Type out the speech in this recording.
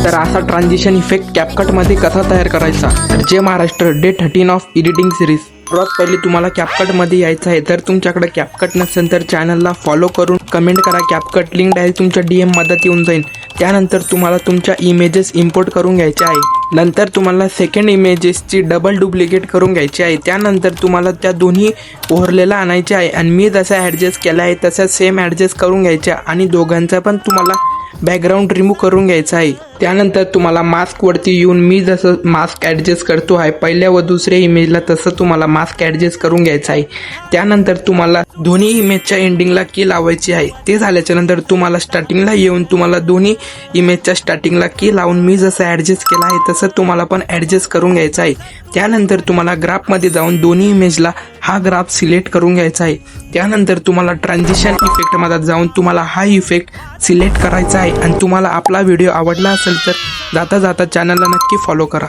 तर असा transition effect कॅपकटमध्ये कसा तयार करायचा, तर जय Maharashtra, day 13 of editing series. सर्वात पहिले तुम्हाला कॅपकटमध्ये यायचं आहे. तर तुमच्याकडे कॅपकट नसेल तर चॅनलला फॉलो करून कमेंट करा कॅपकट, लिंक डायरेक्ट तुमच्या DM मदत येऊन जाईल. त्यानंतर तुम्हाला तुमच्या इमेजेस इम्पोर्ट करून घ्यायचे आहे. नंतर तुम्हाला सेकंड इमेजेसची डबल डुप्लिकेट करून घ्यायची आहे. त्यानंतर तुम्हाला त्या दोन्ही ओव्हरलेला आणायचे आहे आणि मी जसा ॲडजस्ट केला आहे तसा सेम ॲडजस्ट करून घ्यायचा आणि दोघांचा पण तुम्हाला बॅकग्राऊंड रिमूव्ह करून घ्यायचा आहे. त्यानंतर तुम्हाला मास्कवरती येऊन मी जसं मास्क ॲडजस्ट करतो आहे पहिल्या व दुसऱ्या इमेजला तसं तुम्हाला मास्क ॲडजस्ट करून घ्यायचं आहे. त्यानंतर तुम्हाला दोन्ही इमेजच्या एंडिंगला की लावायची आहे. ते झाल्याच्या नंतर तुम्हाला स्टार्टिंगला येऊन तुम्हाला दोन्ही इमेजच्या स्टार्टिंगला की लावून मी जसं ॲडजस्ट केलं आहे तसं तुम्हाला पण ॲडजस्ट करून घ्यायचं आहे. त्यानंतर तुम्हाला ग्राफमध्ये जाऊन दोन्ही इमेजला हा ग्राफ सिलेक्ट करून घ्यायचा आहे. त्यानंतर तुम्हाला ट्रान्झिशन इफेक्टमध्ये जाऊन तुम्हाला हा इफेक्ट सिलेक्ट करायचा आहे. आणि तुम्हाला आपला व्हिडिओ आवडला असेल तर जाता जाता चॅनलला नक्की फॉलो करा.